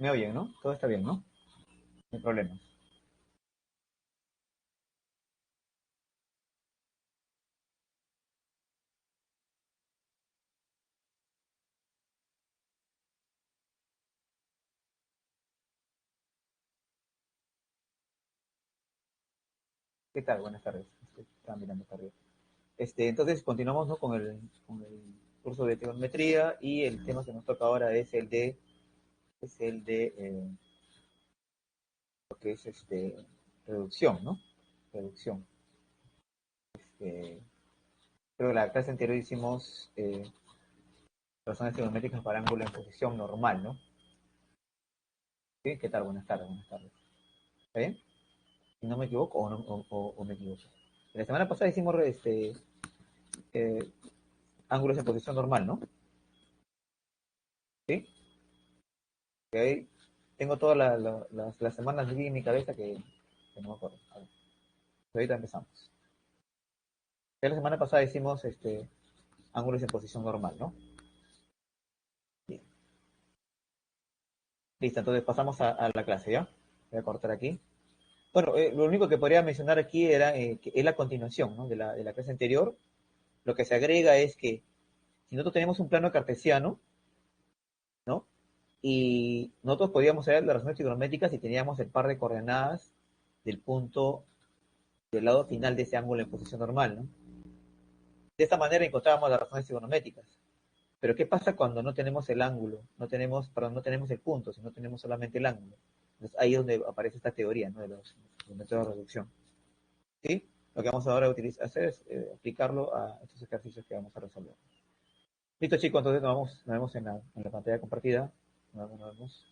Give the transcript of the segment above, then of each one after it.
Me oyen, ¿no? Todo está bien, ¿no? No hay problemas. ¿Qué tal? Buenas tardes. Estaba mirando para arriba. Entonces, continuamos, ¿no? con el curso de trigonometría y el tema que nos toca ahora es el de lo que es reducción, ¿no? Reducción. Eh, Creo que la clase anterior hicimos razones trigonométricas para ángulo en posición normal, ¿no? ¿Sí? ¿Qué tal? Buenas tardes, buenas tardes. ¿Está bien? Si no me equivoco o, no, o me equivoco. La semana pasada hicimos eh, ángulos en posición normal, ¿no? ¿Sí? Que ahí tengo todas las semanas aquí en mi cabeza que no me acuerdo. A ver, ahorita empezamos. Ya la semana pasada hicimos ángulos en posición normal, ¿no? Bien. Listo, entonces pasamos a la clase, ¿ya? Voy a cortar aquí. Bueno, lo único que podría mencionar aquí era que es la continuación, ¿no? De la clase anterior. Lo que se agrega es que si nosotros tenemos un plano cartesiano, ¿no? Y nosotros podíamos saber las razones trigonométricas si teníamos el par de coordenadas del punto del lado final de ese ángulo en posición normal, ¿no? De esta manera encontrábamos las razones trigonométricas. Pero ¿qué pasa cuando no tenemos el ángulo? No tenemos el punto, sino tenemos solamente el ángulo. Entonces ahí es donde aparece esta teoría, ¿no? De los métodos de reducción. ¿Sí? Lo que vamos ahora a hacer es aplicarlo a estos ejercicios que vamos a resolver. Listo, chicos, entonces nos vemos en la pantalla compartida. Nos vemos.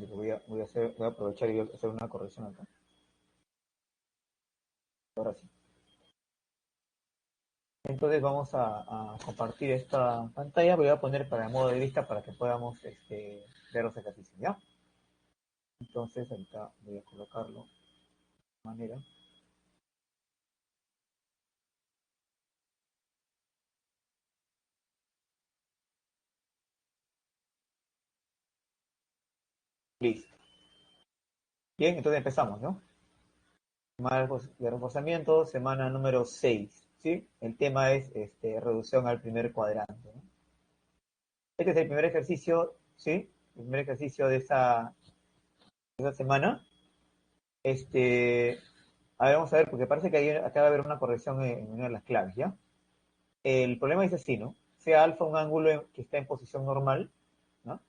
Voy a aprovechar y voy a hacer una corrección acá. Ahora sí. Entonces vamos a compartir esta pantalla. Voy a poner para el modo de vista para que podamos ver los ejercicios, ¿ya? Entonces ahorita voy a colocarlo de manera. Listo. Bien, entonces empezamos, ¿no? Semana de reforzamiento, semana número 6, ¿sí? El tema es reducción al primer cuadrante, ¿no? Este es el primer ejercicio, ¿sí? El primer ejercicio de esta semana. A ver, vamos a ver, porque parece que acaba de haber una corrección en una de las claves, ¿ya? El problema dice así, ¿no? Sea alfa un ángulo que está en posición normal, ¿no?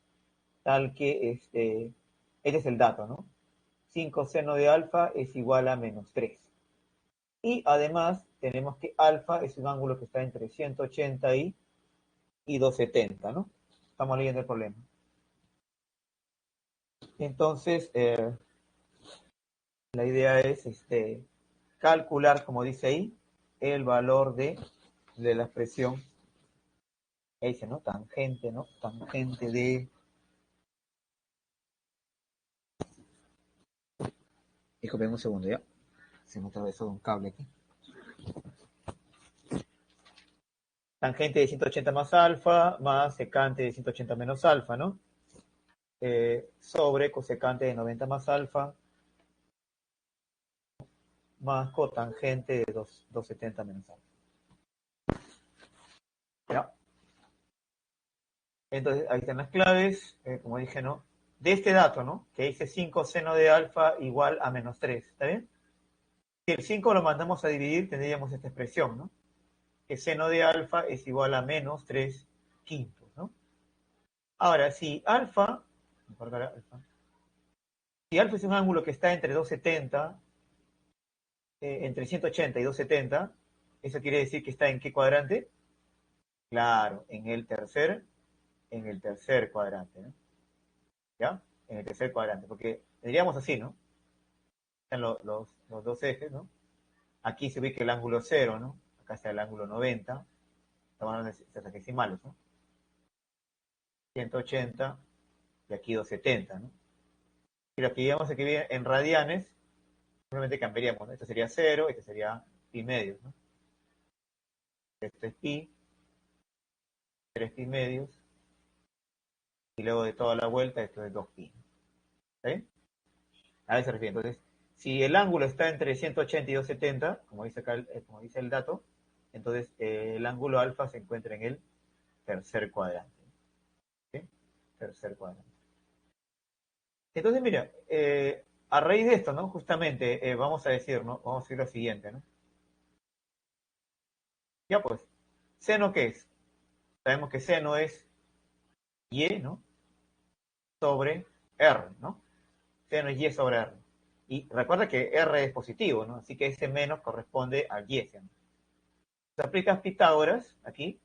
Tal que este es el dato, ¿no? 5 seno de alfa es igual a -3. Y además tenemos que alfa es un ángulo que está entre 180 y 270, ¿no? Estamos leyendo el problema. Entonces, la idea es calcular, como dice ahí, el valor de la expresión, ahí dice, ¿no? Tangente, ¿no? Tangente de... Disculpen un segundo, ¿ya? Se me atravesó un cable aquí. Tangente de 180 más alfa, más secante de 180 menos alfa, ¿no? Sobre cosecante de 90 más alfa, más cotangente de 270 menos alfa. ¿Ya? Entonces, ahí están las claves, como dije, ¿no? De este dato, ¿no? Que dice 5 seno de alfa igual a -3, ¿está bien? Si el 5 lo mandamos a dividir, tendríamos esta expresión, ¿no? Que seno de alfa es igual a -3 quintos, ¿no? Ahora, si alfa es un ángulo que está entre 270, entre 180 y 270, eso quiere decir que está en qué cuadrante? Claro, en el tercer cuadrante, ¿no? ¿Ya? En el tercer cuadrante, porque diríamos así, ¿no? Están los dos ejes, ¿no? Aquí se ubica el ángulo 0, ¿no? Acá está el ángulo 90. Estamos hablando de decimales, ¿no? 180 y aquí 270, ¿no? Y lo que llevamos aquí en radianes, simplemente cambiaríamos, ¿no? Esto sería 0, este sería pi medios, ¿no? Esto es pi, 3 pi medios, y luego de toda la vuelta esto es 2 pi. ¿Sí? A eso se refiere. Entonces, si el ángulo está entre 180 y 270, como dice acá, como dice el dato, entonces el ángulo alfa se encuentra en el tercer cuadrante. ¿Sí? Tercer cuadrante. Entonces, mira, a raíz de esto, ¿no? Justamente vamos a decir, ¿no? Vamos a decir lo siguiente, ¿no? Ya pues, seno, ¿qué es? Sabemos que seno es y, ¿no? Sobre r, ¿no? Seno es y sobre r. Y recuerda que r es positivo, ¿no? Así que ese menos corresponde al y. ¿No? Entonces aplicas Pitágoras aquí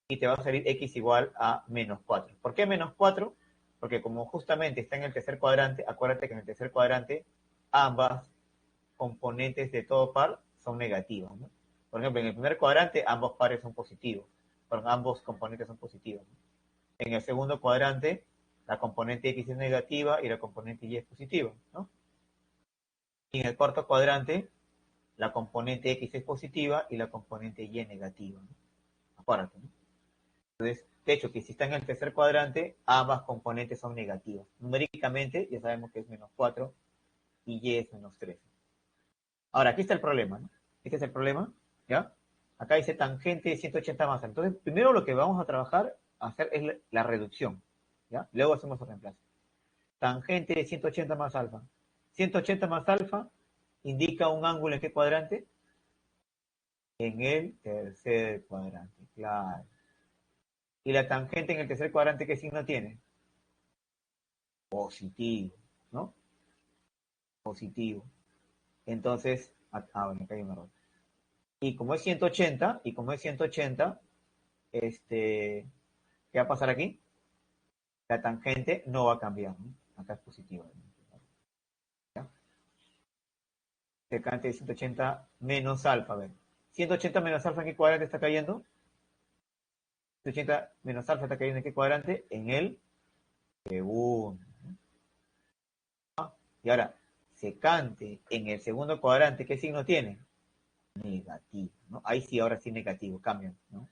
y te va a salir x igual a menos 4. ¿Por qué menos 4? Porque como justamente está en el tercer cuadrante, acuérdate que en el tercer cuadrante ambas componentes de todo par son negativas, ¿no? Por ejemplo, en el primer cuadrante ambos pares son positivos, ambos componentes son positivos, ¿no? En el segundo cuadrante la componente x es negativa y la componente y es positiva, ¿no? Y en el cuarto cuadrante la componente x es positiva y la componente y es negativa, ¿no? Acuérdate, ¿no? Entonces, de hecho, que si está en el tercer cuadrante, ambas componentes son negativas. Numéricamente, ya sabemos que es menos 4 y y es menos 3. Ahora, aquí está el problema, ¿no? Este es el problema, ¿ya? Acá dice tangente de 180 más. Entonces, primero lo que vamos a trabajar, a hacer es la reducción, ¿ya? Luego hacemos el reemplazo. Tangente de 180 más alfa. 180 más alfa indica un ángulo en qué cuadrante? En el tercer cuadrante, claro. ¿Y la tangente en el tercer cuadrante qué signo tiene? Positivo, ¿no? Positivo. Entonces, bueno, acá hay un error. Y como es 180, ¿qué va a pasar aquí? La tangente no va a cambiar, ¿no? Acá es positiva. ¿Ya? Secante de 180 menos alfa, a ver. 180 menos alfa, ¿en qué cuadrante está cayendo? 180 menos alfa está cayendo en qué cuadrante? En el segundo. Y ahora, secante en el segundo cuadrante, ¿qué signo tiene? Negativo, ¿no? Ahí sí, ahora sí negativo, cambian, ¿no?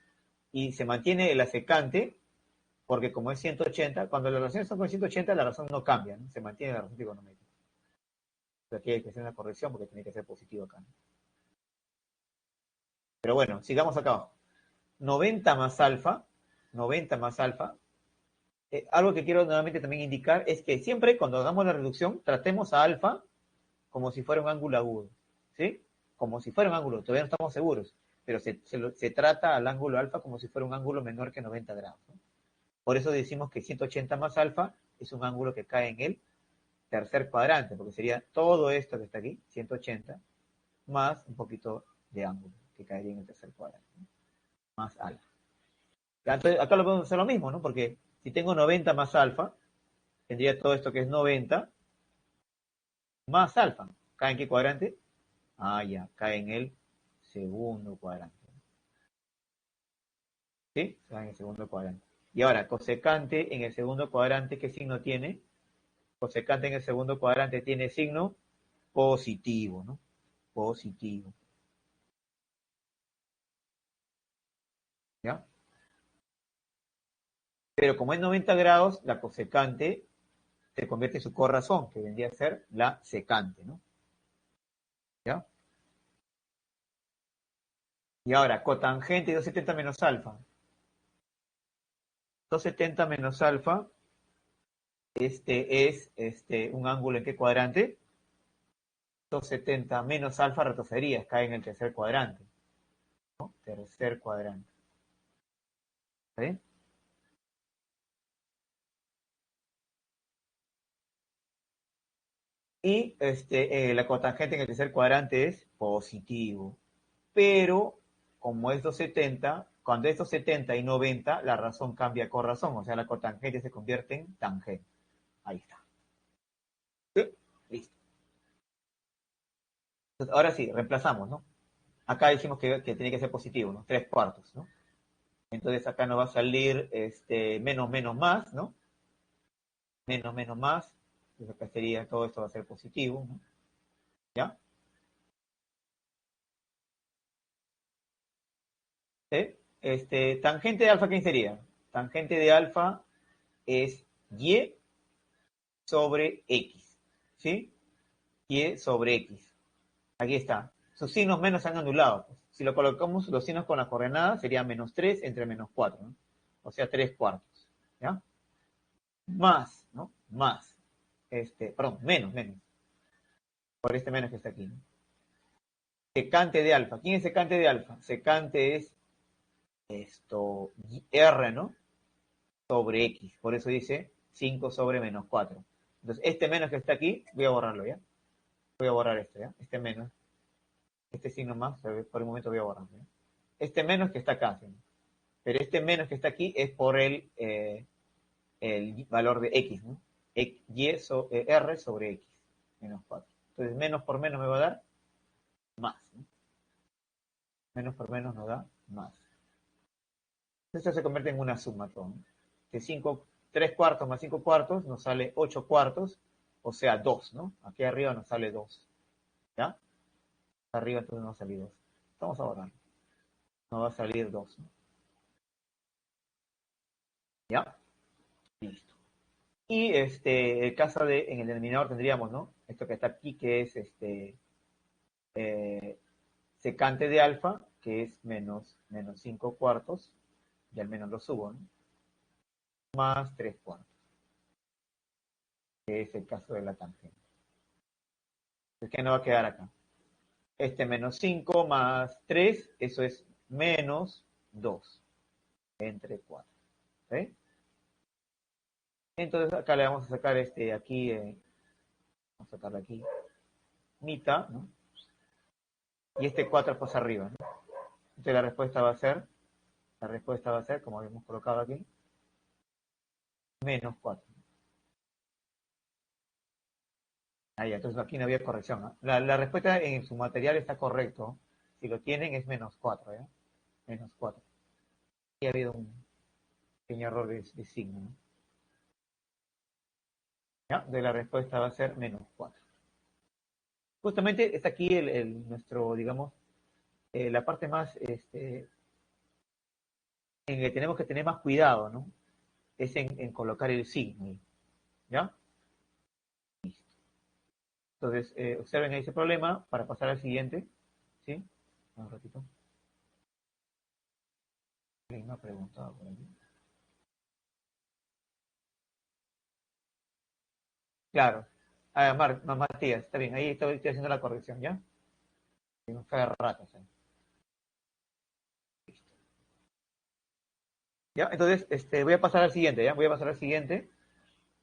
Y se mantiene la secante, porque como es 180, cuando las relaciones son con 180, la razón no cambia, ¿no? Se mantiene la razón trigonométrica. Aquí hay que hacer una corrección porque tiene que ser positivo acá, ¿no? Pero bueno, sigamos acá abajo. 90 más alfa, 90 más alfa. Algo que quiero nuevamente también indicar es que siempre cuando hagamos la reducción, tratemos a alfa como si fuera un ángulo agudo, ¿sí? Como si fuera un ángulo, todavía no estamos seguros, pero se trata al ángulo alfa como si fuera un ángulo menor que 90 grados, ¿no? Por eso decimos que 180 más alfa es un ángulo que cae en el tercer cuadrante, porque sería todo esto que está aquí, 180, más un poquito de ángulo, que caería en el tercer cuadrante, ¿no? Más alfa. Entonces, acá lo podemos hacer lo mismo, ¿no? Porque si tengo 90 más alfa, tendría todo esto que es 90 más alfa. ¿Cae en qué cuadrante? Ah, ya, cae en el segundo cuadrante. ¿Sí? Cae en el segundo cuadrante. Y ahora, cosecante en el segundo cuadrante, ¿qué signo tiene? Cosecante en el segundo cuadrante tiene signo positivo, ¿no? Positivo. ¿Ya? Pero como es 90 grados, la cosecante se convierte en su corrazón, que vendría a ser la secante, ¿no? ¿Ya? Y ahora, cotangente de 270 menos alfa. 270 menos alfa, es un ángulo en qué cuadrante? 270 menos alfa retrocedería, cae en el tercer cuadrante, ¿no? Tercer cuadrante. ¿Sí? Y la cotangente en el tercer cuadrante es positivo. Pero, como es 270, cuando es 270 y 90, la razón cambia con razón. O sea, la cotangente se convierte en tangente. Ahí está. ¿Sí? Listo. Entonces, ahora sí, reemplazamos, ¿no? Acá dijimos que tiene que ser positivo, ¿no? 3/4, ¿no? Entonces acá nos va a salir menos, menos, más, ¿no? Menos, menos, más. Entonces acá sería, todo esto va a ser positivo, ¿no? ¿Ya? ¿Sí? Tangente de alfa, ¿quién sería? Tangente de alfa es y sobre x, ¿sí? Y sobre x. Aquí está. Sus signos menos se han anulado. Pues. Si lo colocamos los signos con las coordenadas, sería -3 entre -4, ¿no? O sea, 3/4, ¿ya? Más, ¿no? Más. Perdón, menos, menos. Por este menos que está aquí, ¿no? Secante de alfa. ¿Quién es secante de alfa? Secante es R, ¿no? Sobre X. Por eso dice 5 sobre -4. Entonces, este menos que está aquí, voy a borrarlo, ¿ya? Voy a borrar esto, ¿ya? Este menos. Este signo más, por el momento voy a borrarlo, ¿ya? Este menos que está acá, ¿sí? Pero este menos que está aquí es por el valor de X, ¿no? R sobre X, -4. Entonces, menos por menos me va a dar más, ¿no? Menos por menos nos da más. Esto se convierte en una suma todo, ¿no? De 3/4 más 5/4 nos sale 8/4, o sea 2, ¿no? Aquí arriba nos sale 2, ¿ya? Arriba entonces nos va a salir 2. Vamos a borrar. Nos va a salir 2, ¿no? ¿Ya? Listo. Y el caso en el denominador tendríamos, ¿no? Esto que está aquí, que es eh, secante de alfa, que es menos 5/4, y al menos lo subo, ¿no? Más 3/4, que es el caso de la tangente. Entonces, ¿qué nos va a quedar acá? Menos 5 más 3, eso es menos 2 entre 4. ¿Sí? Entonces acá le vamos a sacar aquí, vamos a sacarle aquí, mitad, ¿no? Y 4 pues arriba, ¿no? Entonces la respuesta va a ser, como habíamos colocado aquí, menos 4. Ahí, entonces aquí no había corrección, ¿no? La respuesta en su material está correcto. Si lo tienen es menos 4, ¿ya? Menos 4. Y ha habido un pequeño error de signo, ¿no? ¿Ya? De la respuesta va a ser menos 4. Justamente está aquí nuestro, digamos, la parte más en que tenemos que tener más cuidado, ¿no? Es en colocar el signo, ¿ya? Listo. Entonces, observen ese problema para pasar al siguiente, ¿sí? Un ratito. Alguien me ha preguntado por aquí. Claro. Matías, está bien, ahí estoy haciendo la corrección, ¿ya? Tengo que agarrar ratos, ¿eh? ¿Ya? Entonces, voy a pasar al siguiente, ¿ya? Voy a pasar al siguiente.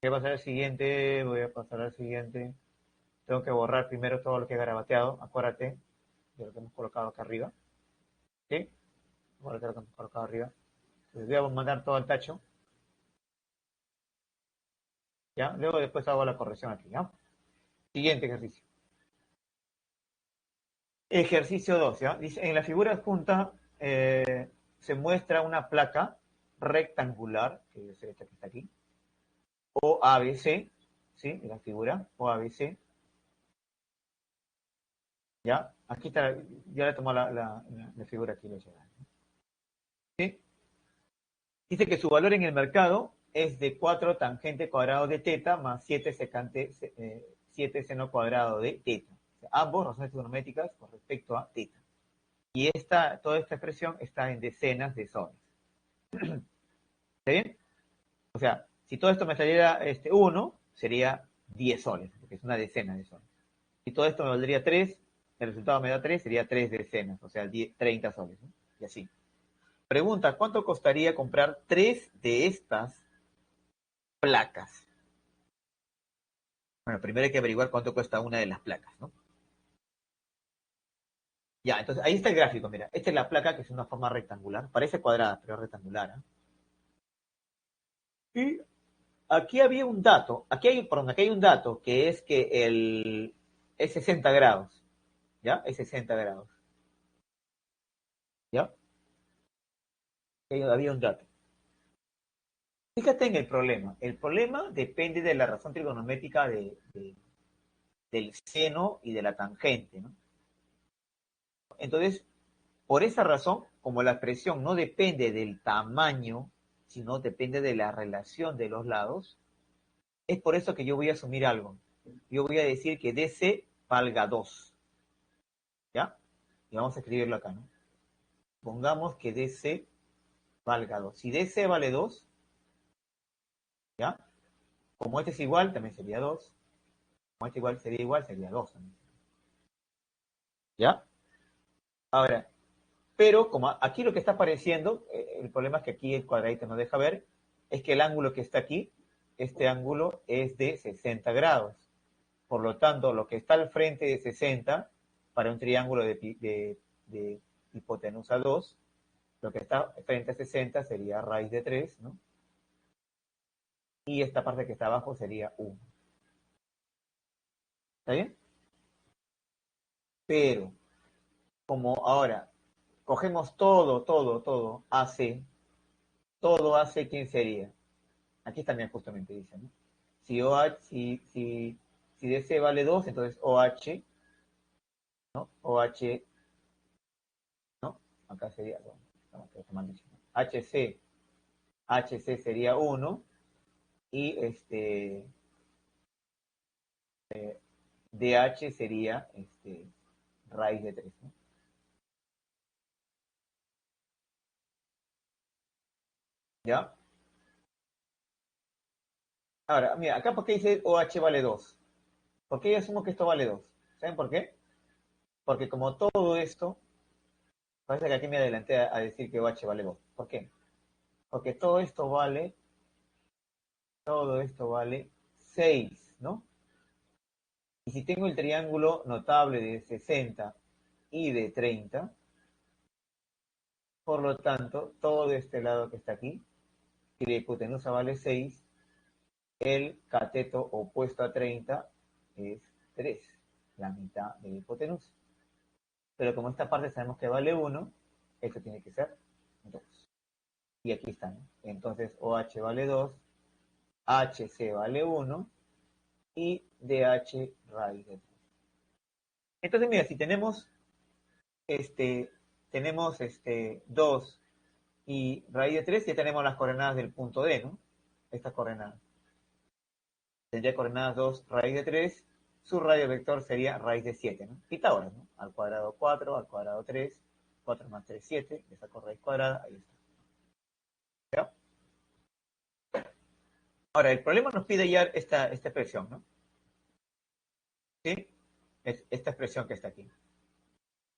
Voy a pasar al siguiente, voy a pasar al siguiente. Tengo que borrar primero todo lo que he garabateado, acuérdate de lo que hemos colocado acá arriba. ¿Sí? Acuérdate de lo que hemos colocado arriba. Les voy a mandar todo al tacho. ¿Ya? Luego después hago la corrección aquí, ¿ya? Siguiente ejercicio. Ejercicio 2, ¿ya? Dice, en la figura adjunta se muestra una placa rectangular, que es esta que está aquí, o ABC, ¿sí? La figura, o ABC, ¿ya? Aquí está, ya le tomó la figura aquí, ¿sí? Dice que su valor en el mercado es de 4 tangente cuadrado de teta más 7 secante, 7 seno cuadrado de teta. O sea, ambos razones trigonométricas con respecto a teta. Y toda esta expresión está en decenas de soles. ¿Está bien? O sea, si todo esto me saliera 1, sería 10 soles, porque es una decena de soles. Si todo esto me valdría 3, el resultado me da 3, sería 3 decenas, o sea, 30 soles, ¿no? Y así. Pregunta, ¿cuánto costaría comprar 3 de estas placas? Bueno, primero hay que averiguar cuánto cuesta una de las placas, ¿no? Ya, entonces ahí está el gráfico, mira. Esta es la placa, que es una forma rectangular. Parece cuadrada, pero es rectangular, ¿eh? Y aquí había un dato, aquí hay un dato, que es que es 60 grados. ¿ya? Es 60 grados, ¿ya? Había un dato. Fíjate en el problema. El problema depende de la razón trigonométrica del seno y de la tangente, ¿no? Entonces, por esa razón, como la expresión no depende del tamaño, sino depende de la relación de los lados, es por eso que yo voy a asumir algo. Yo voy a decir que DC valga 2, ¿ya? Y vamos a escribirlo acá, ¿no? Pongamos que DC valga 2. Si DC vale 2, ¿ya? Como este es igual, también sería 2. Como este igual, sería 2 también. ¿Ya? Ahora, pero como aquí lo que está apareciendo, el problema es que aquí el cuadradito nos deja ver, es que el ángulo que está aquí, este ángulo es de 60 grados. Por lo tanto, lo que está al frente de 60, para un triángulo de hipotenusa 2, lo que está frente a 60 sería raíz de 3, ¿no? Y esta parte que está abajo sería 1. ¿Está bien? Pero, como ahora cogemos todo AC, todo AC, ¿quién sería? Aquí también justamente dice, ¿no? Si OH, si DC vale 2, entonces OH, ¿no? OH, ¿no? Acá sería, no, HC, HC sería 1 y DH sería raíz de 3, ¿no? ¿Ya? Ahora, mira, acá porque dice OH vale 2. ¿Por qué yo asumo que esto vale 2? ¿Saben por qué? Porque como todo esto, parece que aquí me adelanté a decir que OH vale 2. ¿Por qué? Porque todo esto vale 6, ¿no? Y si tengo el triángulo notable de 60 y de 30, por lo tanto, todo este lado que está aquí, si la hipotenusa vale 6, el cateto opuesto a 30 es 3, la mitad de la hipotenusa. Pero como esta parte sabemos que vale 1, esto tiene que ser 2. Y aquí está, ¿no? Entonces OH vale 2, HC vale 1 y DH raíz de 3. Entonces, mira, si este, tenemos 2 y raíz de 3, ya tenemos las coordenadas del punto D, ¿no? Estas coordenadas. Tendría coordenadas 2, raíz de 3, su radio vector sería raíz de 7, ¿no? Pitágoras, ¿no? Al cuadrado 4, al cuadrado 3, 4 más 3, 7, le saco raíz cuadrada, ahí está. ¿Ya? Ahora, el problema nos pide hallar esta expresión, ¿no? ¿Sí? Esta expresión que está aquí.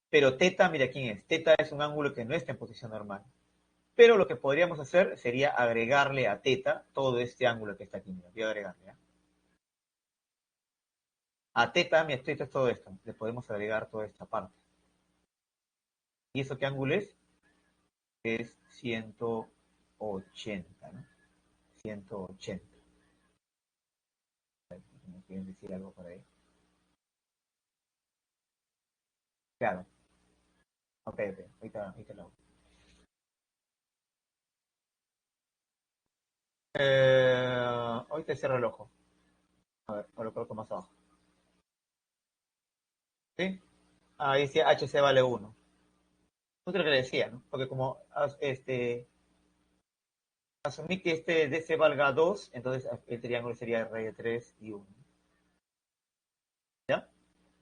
Pero teta, mira quién es. Teta es un ángulo que no está en posición normal. Pero lo que podríamos hacer sería agregarle a teta todo este ángulo que está aquí. Mira, voy a agregarle. ¿Ya? A teta, mi teta es todo esto. Le podemos agregar toda esta parte. ¿Y eso qué ángulo es? Es 180, ¿no? 180. ¿Me quieren decir algo por ahí? Claro. Ok, ok. Ahorita lo hago. Ahorita cierro el ojo. A ver, lo coloco más abajo. ¿Sí? Ahí dice HC vale 1. Justo lo que le decía, ¿no? Porque como asumí que este DC valga 2, entonces el triángulo sería raíz de 3 y 1. ¿Ya?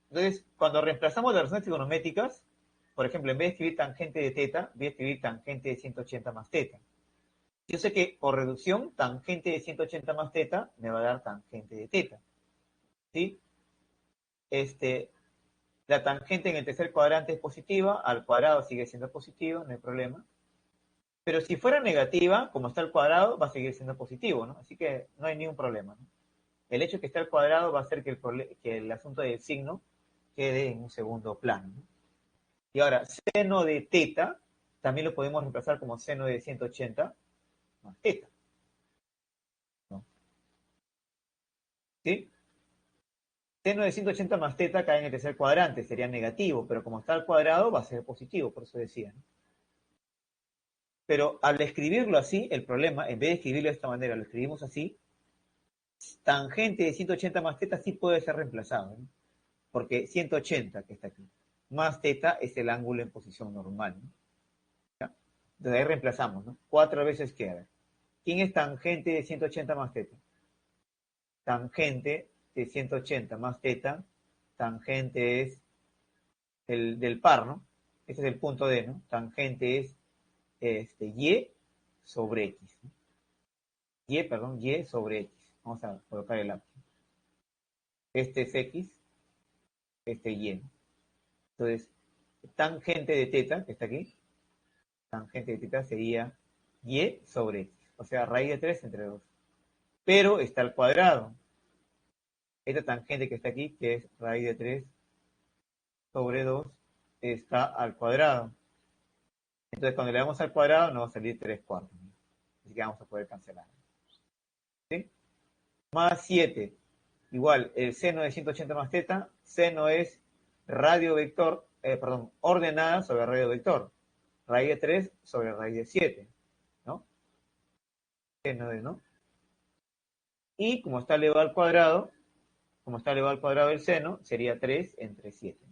Entonces, cuando reemplazamos las relaciones trigonométricas, por ejemplo, en vez de escribir tangente de teta, voy a escribir tangente de 180 más teta. Yo sé que por reducción, tangente de 180 más teta me va a dar tangente de teta. ¿Sí? Este, la tangente en el tercer cuadrante es positiva, al cuadrado sigue siendo positiva, no hay problema. Pero si fuera negativa, como está al cuadrado, va a seguir siendo positivo, ¿no? Así que no hay ningún problema, ¿no? El hecho de que esté al cuadrado va a hacer que el asunto del signo quede en un segundo plano, ¿no? Y ahora, seno de teta, también lo podemos reemplazar como seno de 180 más teta, ¿no? ¿Sí? Seno de 180 más teta cae en el tercer cuadrante, sería negativo, pero como está al cuadrado va a ser positivo, por eso decía, ¿no? Pero al escribirlo así, el problema, en vez de escribirlo de esta manera, lo escribimos así, tangente de 180 más teta sí puede ser reemplazado, ¿no? Porque 180, que está aquí, más teta es el ángulo en posición normal, ¿no? ¿Ya? Entonces ahí reemplazamos, ¿no? 4 veces que, a ver, ¿quién es tangente de 180 más teta? Tangente de 180 más teta, tangente es el del par, ¿no? Ese es el punto D, ¿no? Tangente es Y sobre X, ¿no? Y sobre X. Vamos a colocar el lápiz. Este es X, este Y, ¿no? Entonces, tangente de teta, que está aquí, tangente de teta sería Y sobre X. O sea, raíz de 3 entre 2. Pero está al cuadrado. Esta tangente que está aquí, que es raíz de 3 sobre 2, está al cuadrado. Entonces, cuando le damos al cuadrado, nos va a salir 3 cuartos, ¿no? Así que vamos a poder cancelar. ¿Sí? Más 7. Igual, el seno de 180 más teta, seno es radio vector, ordenada sobre radio vector. Raíz de 3 sobre raíz de 7, ¿no? Seno de, ¿no? Y como está elevado al cuadrado, el seno, sería 3 entre 7.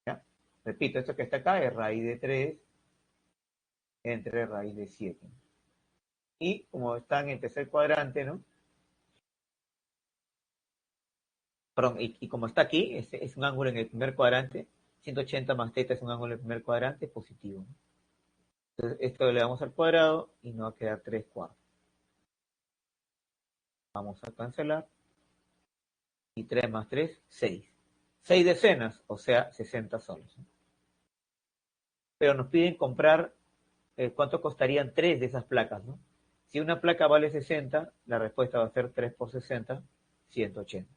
¿Ya? Repito, esto que está acá es raíz de 3 entre raíz de 7. Y como está en el tercer cuadrante, ¿no? Perdón, y como está aquí, es un ángulo en el primer cuadrante, 180 más teta es un ángulo en el primer cuadrante, positivo, ¿no? Entonces, esto le damos al cuadrado y nos va a quedar 3 cuartos. Vamos a cancelar. Y 3 más 3, 6. 6 decenas, o sea, 60 soles. Pero nos piden comprar cuánto costarían 3 de esas placas, ¿no? Si una placa vale 60, la respuesta va a ser 3 por 60, 180.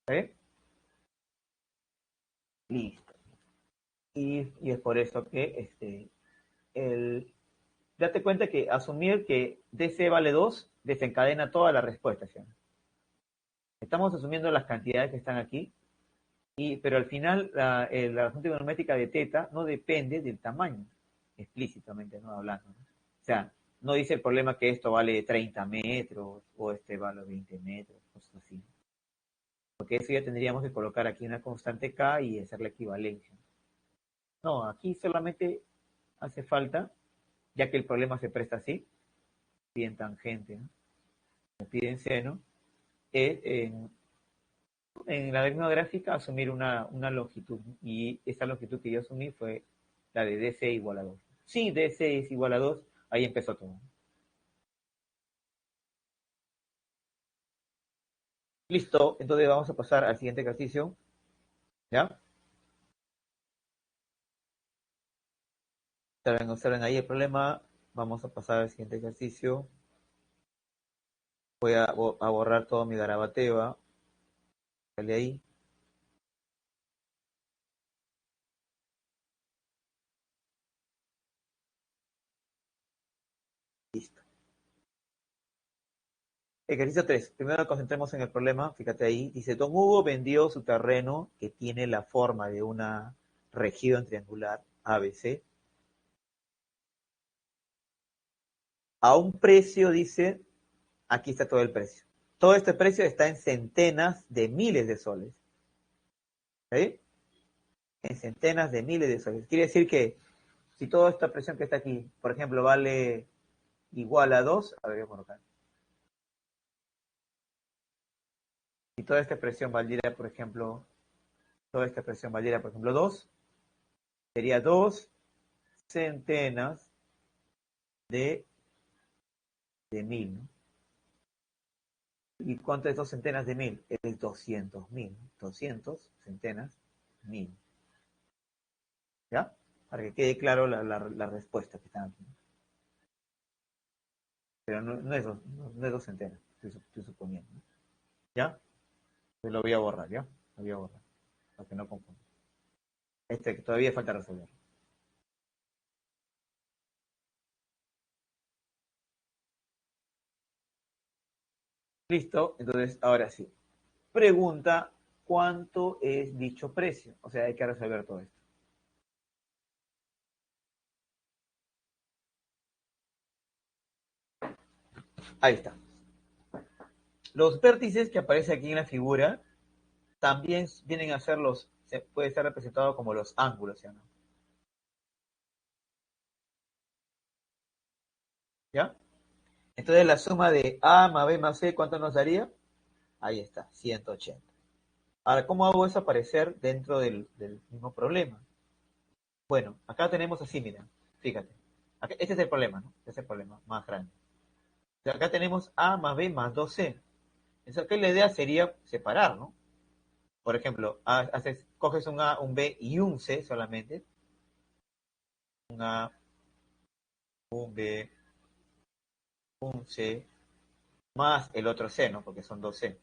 ¿Eh? Listo. Y es por eso que date cuenta que asumir que DC vale 2 desencadena toda la respuesta, ¿sí? Estamos asumiendo las cantidades que están aquí, pero al final la función trigonométrica de teta no depende del tamaño, explícitamente no hablando, ¿no? O sea, no dice el problema que esto vale 30 metros o este vale 20 metros, cosas así. Porque eso ya tendríamos que colocar aquí una constante K y hacer la equivalencia. No, aquí solamente hace falta, ya que el problema se presta así, bien tangente, ¿no? Me piden seno, en la misma gráfica asumir una longitud. Y esa longitud que yo asumí fue la de DC igual a 2. Si DC es igual a 2, ahí empezó todo. Listo, entonces vamos a pasar al siguiente ejercicio. ¿Ya? Observen ahí el problema. Vamos a pasar al siguiente ejercicio. Voy a borrar todo mi garabateo. Sale ahí. Listo. Ejercicio 3. Primero concentremos en el problema. Fíjate ahí. Dice, Don Hugo vendió su terreno que tiene la forma de una región triangular ABC a un precio, dice, aquí está todo el precio. Todo este precio está en centenas de miles de soles. ¿Sí? En centenas de miles de soles. Quiere decir que si toda esta presión que está aquí, por ejemplo, vale igual a 2, a ver, voy a colocar. Si toda esta presión valiera, por ejemplo, 2, sería 2 centenas de, de mil, ¿no? ¿Y cuánto es 2 centenas de mil? Es 200.000. 200 centenas, mil. ¿Ya? Para que quede claro la respuesta que están aquí. Pero no es dos centenas, estoy suponiendo, ¿no? ¿Ya? Pues lo voy a borrar, ¿ya? Lo voy a borrar, para que no confunda. Que todavía falta resolver. Listo, entonces ahora sí. Pregunta, ¿cuánto es dicho precio? O sea, hay que resolver todo esto. Ahí está. Los vértices que aparecen aquí en la figura también vienen a ser se puede ser representado como los ángulos, ¿sí o no? ¿Ya? Entonces la suma de A más B más C, ¿cuánto nos daría? Ahí está, 180. Ahora, ¿cómo hago eso aparecer dentro del mismo problema? Bueno, acá tenemos así, mira, fíjate. Este es el problema, ¿no? Este es el problema más grande. Acá tenemos A más B más 2C. Entonces, acá la idea sería separar, ¿no? Por ejemplo, coges un A, un B y un C solamente. Un A, un B, un C, más el otro C, ¿no? Porque son 2C.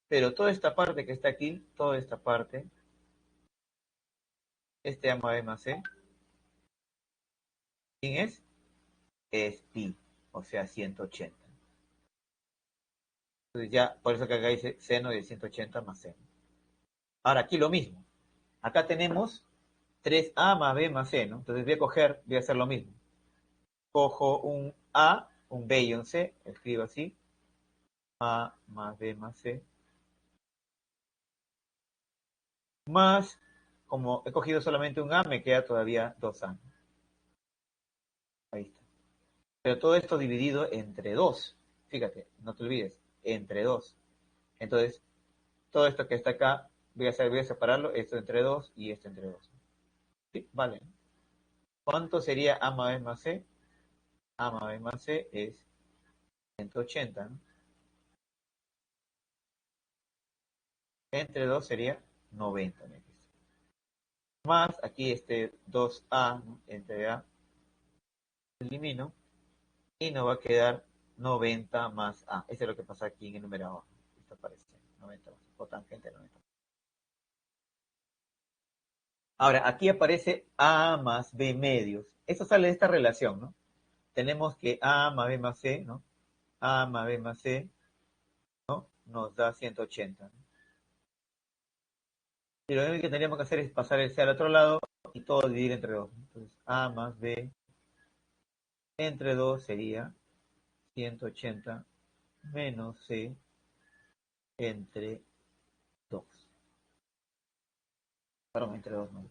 Pero toda esta parte que está aquí, toda esta parte, este A más B más C, ¿quién es? Es pi, o sea, 180. Entonces ya, por eso que acá dice seno de 180 más seno. Ahora, aquí lo mismo. Acá tenemos 3A más B más C, ¿no? Entonces voy a hacer lo mismo. Cojo un A, un B y un C, escribo así, A más B más C, más, como he cogido solamente un A, me queda todavía 2A. Ahí está. Pero todo esto dividido entre 2. Fíjate, no te olvides, entre 2. Entonces, todo esto que está acá, voy a separarlo, esto entre 2 y esto entre 2. ¿Sí? Vale. ¿Cuánto sería A más B más C? A más B más C es 180, ¿no? Entre 2 sería 90. Más aquí este 2A, ¿no? Entre A, elimino, y nos va a quedar 90 más A. Eso es lo que pasa aquí en el numerador. Esto aparece 90 más cotangente 90. Ahora, aquí aparece A más B medios. Eso sale de esta relación, ¿no? Tenemos que A más B más C, ¿no? A más B más C, ¿no? Nos da 180, ¿no? Y lo único que tendríamos que hacer es pasar el C al otro lado y todo dividir entre 2. Entonces, A más B entre 2 sería 180 menos C entre 2. Perdón, entre 2, ¿no?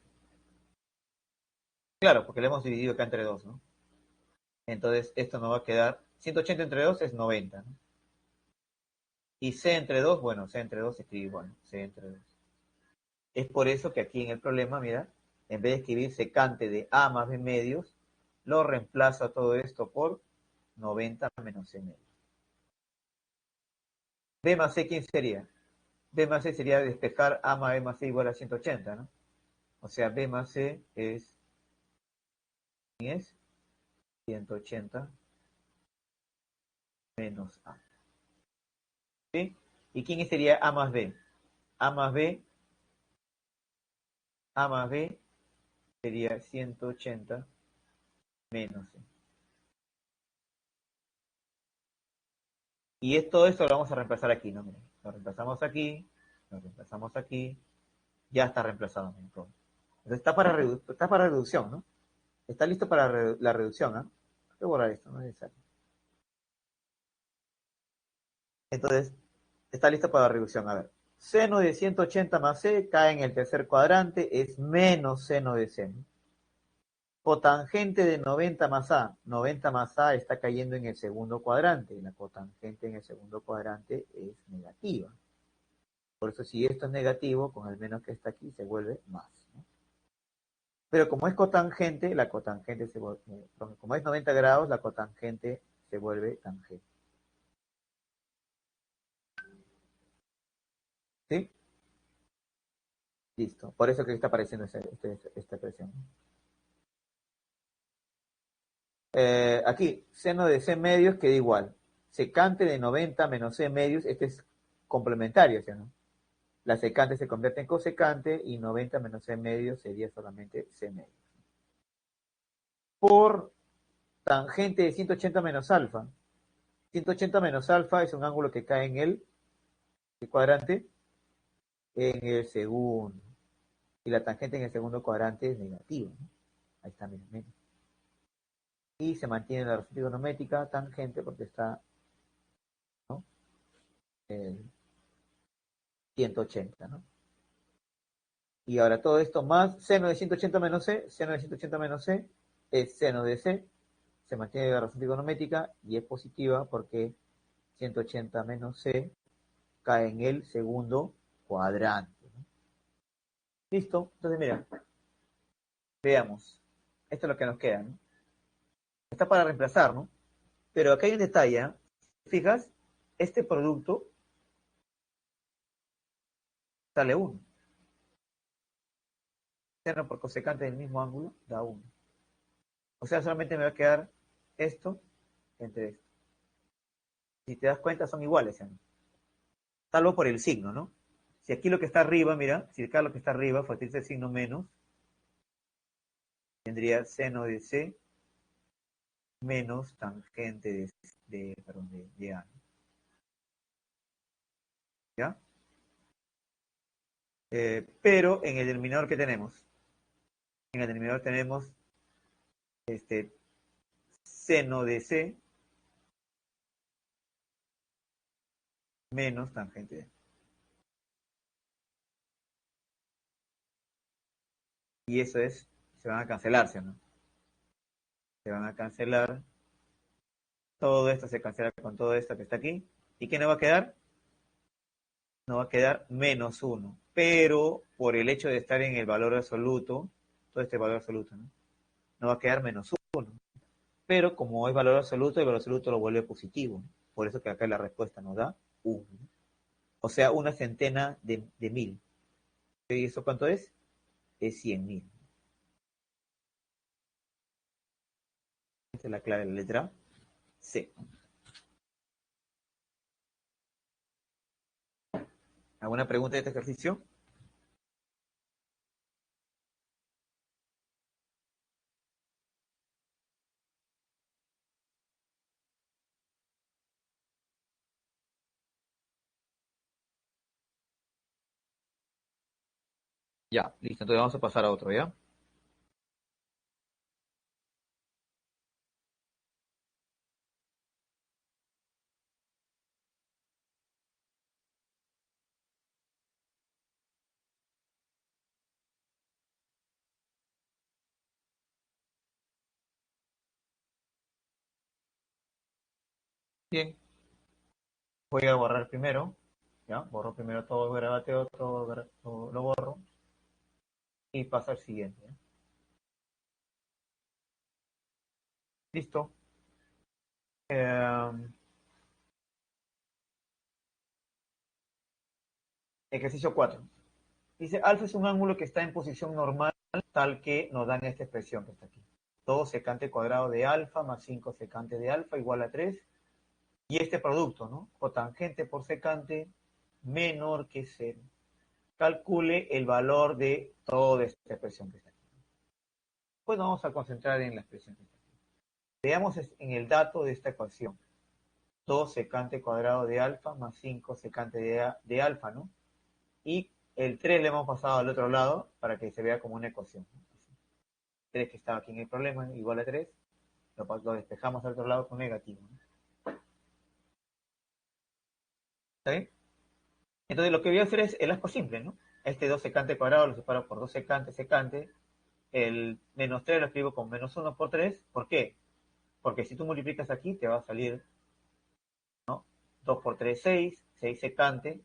Claro, porque le hemos dividido acá entre 2, ¿no? Entonces, esto nos va a quedar, 180 entre 2 es 90, ¿no? Y C entre 2, bueno, C entre 2 se escribe igual, C entre 2. Es por eso que aquí en el problema, mira, en vez de escribir secante de A más B medios, lo reemplazo todo esto por 90 menos C medios. B más C, ¿quién sería? B más C sería despejar A más B más C igual a 180, ¿no? O sea, B más C es 180 menos A. ¿Sí? ¿Y quién sería A más B? A más B, A más B sería 180 menos C. Y todo esto lo vamos a reemplazar aquí, ¿no? Miren, lo reemplazamos aquí, lo reemplazamos aquí, ya está reemplazado. Miren, todo. Entonces está para reducción, ¿no? Está listo para la reducción, ¿ah? Voy a borrar esto, no es necesario. Entonces, está listo para la reducción. A ver, seno de 180 más C cae en el tercer cuadrante, es menos seno de C. Cotangente de 90 más A. 90 más A está cayendo en el segundo cuadrante. La cotangente en el segundo cuadrante es negativa. Por eso si esto es negativo, con el menos que está aquí se vuelve más, ¿no? Pero como es cotangente, la cotangente se vuelve, como es 90 grados, la cotangente se vuelve tangente. ¿Sí? Listo. Por eso que está apareciendo esta expresión. Aquí, seno de C medios queda igual. Secante de 90 menos C medios, este es complementario, ¿sí, no? La secante se convierte en cosecante y 90 menos C medios sería solamente C medios. Por tangente de 180 menos alfa. 180 menos alfa es un ángulo que cae en el cuadrante en el segundo. Y la tangente en el segundo cuadrante es negativa, ¿no? Ahí está, menos, menos. Y se mantiene la relación trigonométrica tangente porque está, ¿no? 180, ¿no? Y ahora todo esto más seno de 180 menos c, seno de 180 menos c es seno de c, se mantiene la relación trigonométrica y es positiva porque 180 menos c cae en el segundo cuadrante, ¿no? ¿Listo? Entonces, mira, veamos. Esto es lo que nos queda, ¿no? Está para reemplazar, ¿no? Pero acá hay un detalle, ¿eh? Fijas, este producto sale 1. Seno por cosecante del mismo ángulo da 1. O sea, solamente me va a quedar esto entre esto. Si te das cuenta, son iguales, ¿no? Salvo por el signo, ¿no? Si aquí lo que está arriba, mira, si acá lo que está arriba, factoriza el signo menos, tendría seno de C menos tangente de A. ¿Ya? Pero en el denominador que tenemos, en el denominador tenemos este seno de C menos tangente de A. Y eso es, se van a cancelarse, ¿no? Se van a cancelar, todo esto se cancela con todo esto que está aquí. ¿Y qué nos va a quedar? Nos va a quedar menos 1. Pero por el hecho de estar en el valor absoluto, todo este valor absoluto, ¿no? Nos va a quedar menos 1. Pero como es valor absoluto, el valor absoluto lo vuelve positivo, ¿no? Por eso que acá la respuesta nos da 1. O sea, una centena de mil. ¿Y eso cuánto es? Es 100.000. Esta es la clave de la letra C. ¿Alguna pregunta de este ejercicio? Ya, listo. Entonces vamos a pasar a otro, ¿ya? Bien. Voy a borrar primero, ¿ya? Borro primero todo el grabateo, todo lo borro y paso al siguiente, ¿ya? Listo. Eh, Ejercicio 4. Dice, alfa es un ángulo que está en posición normal, tal que nos dan esta expresión que está aquí. 2 secante cuadrado de alfa más 5 secante de alfa igual a 3. Y este producto, ¿no? Cotangente por secante menor que 0. Calcule el valor de toda esta expresión que está aquí. Pues nos vamos a concentrar en la expresión que está aquí. Veamos en el dato de esta ecuación. 2 secante cuadrado de alfa más 5 secante de alfa, ¿no? Y el 3 le hemos pasado al otro lado para que se vea como una ecuación, ¿no? 3 que estaba aquí en el problema, igual a 3, lo despejamos al otro lado con negativo, ¿no? ¿Está bien? Entonces lo que voy a hacer es el asco simple, ¿no? Este 2 secante cuadrado lo separo por 2 secante, secante. El menos 3 lo escribo con menos 1 por 3. ¿Por qué? Porque si tú multiplicas aquí te va a salir, ¿no? 2 por 3, 6, 6 secante,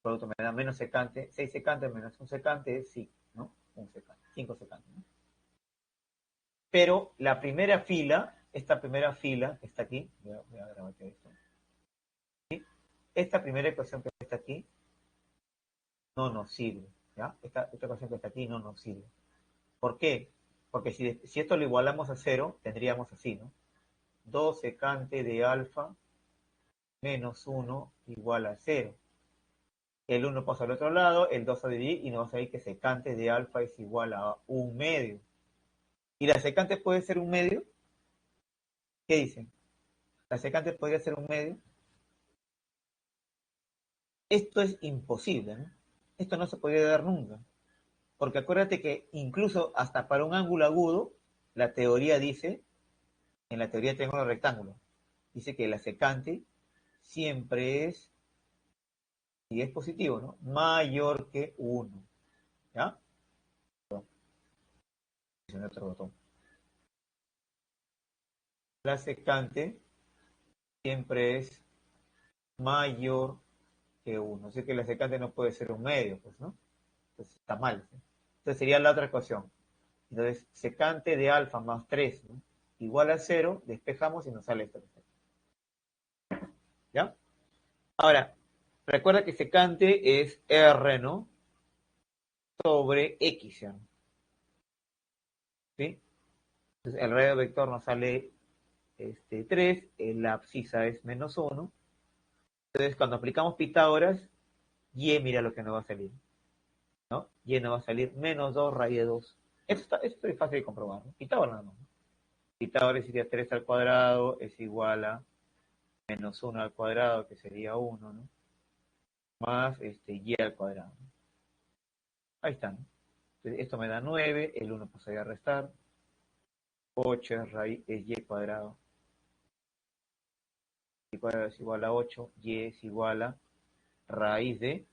producto me da menos secante, 6 secante menos 1 secante es 5, ¿no? 1 secante, 5 secante, ¿no? Pero la primera fila, esta primera fila que está aquí, voy a grabar esto, ¿sí? Esta primera ecuación que está aquí no nos sirve, ¿ya? Esta ecuación que está aquí no nos sirve. ¿Por qué? Porque si esto lo igualamos a 0, tendríamos así, ¿no? 2 secante de alfa menos 1 igual a 0. El 1 pasa al otro lado, el 2 a dividir y nos va a salir que secante de alfa es igual a 1 medio. ¿Y la secante puede ser 1 medio? ¿Qué dicen? La secante podría ser un medio. Esto es imposible, ¿no? Esto no se podría dar nunca. Porque acuérdate que incluso hasta para un ángulo agudo, la teoría dice, en la teoría de triángulo rectángulo, dice que la secante siempre es, y es positivo, ¿no? Mayor que 1. ¿Ya? Otro botón. La secante siempre es mayor que 1. Así que la secante no puede ser un medio, pues, ¿no? Entonces está mal, ¿sí? Entonces sería la otra ecuación. Entonces, secante de alfa más 3, ¿no? Igual a 0, despejamos y nos sale esto. ¿Ya? Ahora, recuerda que secante es R, ¿no? Sobre X, ¿ya? ¿Sí? Entonces, el radio vector nos sale 3, la abscisa es menos 1. Entonces, cuando aplicamos Pitágoras, Y mira lo que nos va a salir, ¿no? Y nos va a salir menos 2 raíz de 2. Esto es fácil de comprobar, ¿no? Pitágoras nada más, ¿no? Pitágoras sería 3 al cuadrado es igual a menos 1 al cuadrado, que sería 1, ¿no? Más y al cuadrado. Ahí está, ¿no? Entonces, esto me da 9, el 1 pasaría a restar, 8 es raíz es y cuadrado. Y cuadrado es igual a 8, y es igual a raíz de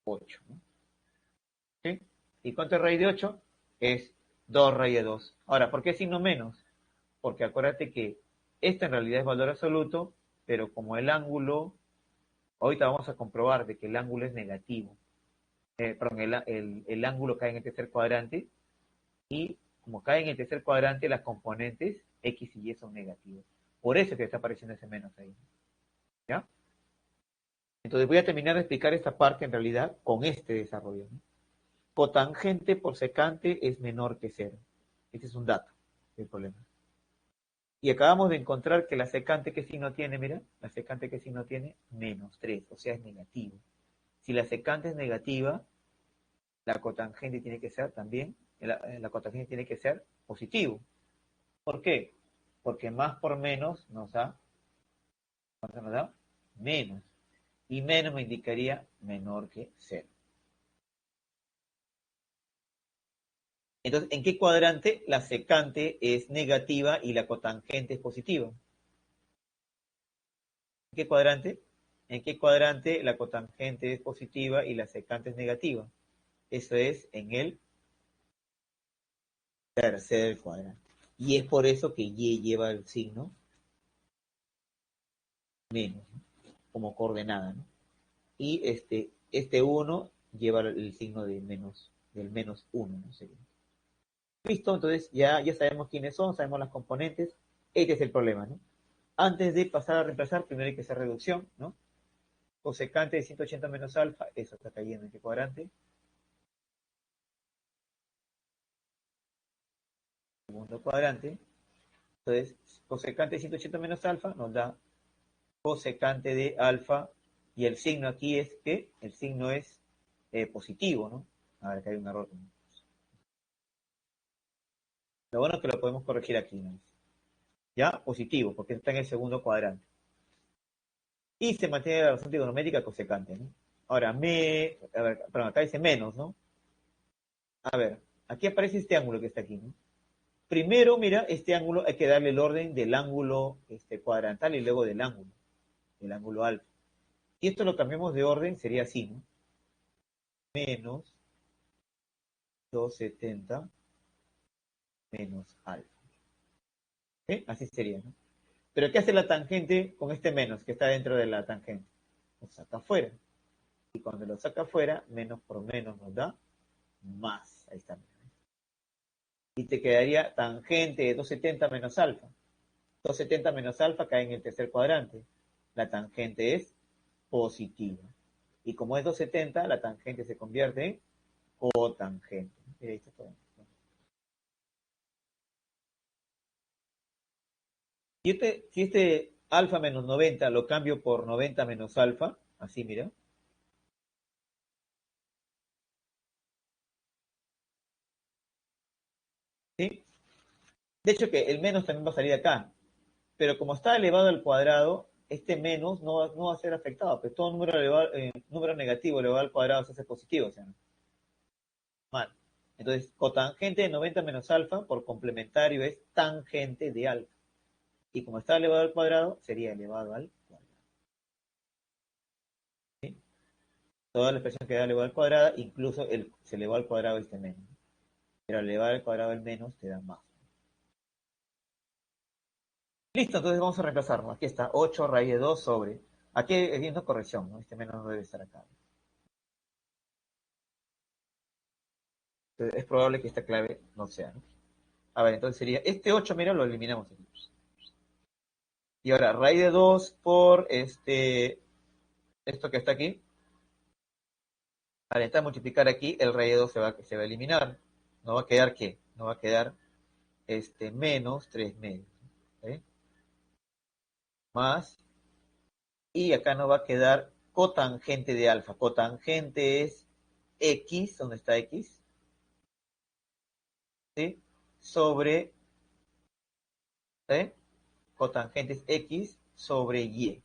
8, ¿no? ¿Sí? ¿Y cuánto es raíz de 8? Es 2 raíz de 2. Ahora, ¿por qué signo menos? Porque acuérdate que este en realidad es valor absoluto, pero como el ángulo, ahorita vamos a comprobar de que el ángulo es negativo. Perdón, el ángulo cae en el tercer cuadrante, y como cae en el tercer cuadrante, las componentes X y Y son negativas. Por eso que está apareciendo ese menos ahí. ¿Ya? Entonces voy a terminar de explicar esta parte en realidad con este desarrollo, ¿no? Cotangente por secante es menor que 0. Este es un dato del problema. Y acabamos de encontrar que la secante, ¿qué signo tiene? Mira, la secante, ¿qué signo tiene? Menos 3, o sea, es negativo. Si la secante es negativa, la cotangente tiene que ser también, la cotangente tiene que ser positivo. ¿Por qué? Porque más por menos nos da, ¿cuánto nos da? Menos. Y menos me indicaría menor que 0. Entonces, ¿en qué cuadrante la secante es negativa y la cotangente es positiva? ¿En qué cuadrante? ¿En qué cuadrante la cotangente es positiva y la secante es negativa? Eso es en el tercer cuadrante. Y es por eso que Y lleva el signo menos, ¿no? Como coordenada, ¿no? Y este 1 lleva el signo de menos, del menos 1, ¿no? Listo, entonces ya sabemos quiénes son, sabemos las componentes. Este es el problema, ¿no? Antes de pasar a reemplazar, primero hay que hacer reducción, ¿no? Cosecante de 180 menos alfa, eso está cayendo en qué cuadrante. Segundo cuadrante. Entonces, cosecante de 180 menos alfa nos da cosecante de alfa, y el signo aquí es que el signo es positivo, ¿no? A ver, que hay un error. Lo bueno es que lo podemos corregir aquí, ¿no? Ya, positivo, porque está en el segundo cuadrante. Y se mantiene la razón trigonométrica cosecante, ¿no? Ahora, a ver, perdón, acá dice menos, ¿no? A ver, aquí aparece este ángulo que está aquí, ¿no? Primero, mira, este ángulo hay que darle el orden del ángulo cuadrantal y luego del ángulo alfa. Y esto lo cambiamos de orden, sería así, ¿no? Menos 270 menos alfa. ¿Sí? Así sería, ¿no? Pero ¿qué hace la tangente con este menos que está dentro de la tangente? Lo saca afuera. Y cuando lo saca afuera, menos por menos nos da más. Ahí está. Y te quedaría tangente de 270 menos alfa. 270 menos alfa cae en el tercer cuadrante. La tangente es positiva. Y como es 270, la tangente se convierte en cotangente. Ahí está todo. Si este alfa menos 90 lo cambio por 90 menos alfa, así mira. ¿Sí? De hecho que el menos también va a salir acá. pero como está elevado al cuadrado, este menos no va a ser afectado, pues todo número, elevado, número negativo elevado al cuadrado se hace positivo, o sea, mal. Entonces, cotangente de 90 menos alfa por complementario es tangente de alfa. Y como está elevado al cuadrado, sería elevado al cuadrado. ¿Sí? Toda la expresión que da elevado al cuadrado, incluso se elevó al cuadrado este menos. Pero elevado al cuadrado el menos te da más. Listo, entonces vamos a reemplazarlo. Aquí está 8 raíz de 2 sobre. Aquí hay una corrección, ¿no? Este menos no debe estar acá. Entonces, es probable que esta clave no sea, ¿no? A ver, entonces sería, este 8, mira, lo eliminamos aquí. Y ahora, raíz de 2 por esto que está aquí. Al estar multiplicar aquí, el raíz de 2 se va a eliminar. ¿No va a quedar qué? No va a quedar menos 3 medios. ¿Sí? Más. Y acá nos va a quedar cotangente de alfa. Cotangente es x, ¿dónde está x? ¿Sí? Sobre, ¿sí? Cotangente es x sobre y.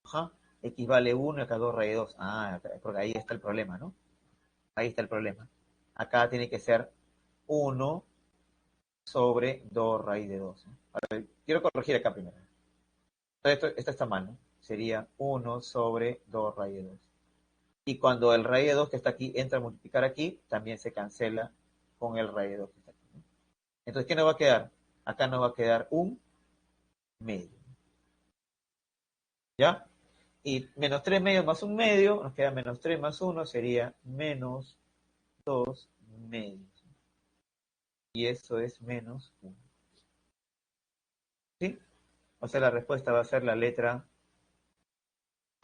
Ajá. X vale 1 y acá 2 raíz de 2. Ah, porque ahí está el problema, ¿no? Ahí está el problema. Acá tiene que ser 1 sobre 2 raíz de 2. ¿No? Ahora, quiero corregir acá primero. Esto está mal, ¿no? Sería 1 sobre 2 raíz de 2. Y cuando el raíz de 2 que está aquí entra a multiplicar aquí, también se cancela con el raíz de 2 que está aquí. ¿No? Entonces, ¿qué nos va a quedar? Acá nos va a quedar un medio. ¿Ya? Y menos 3 medios más un medio, nos queda menos 3 más 1, sería menos 2 medios. Y eso es menos 1. ¿Sí? O sea, la respuesta va a ser la letra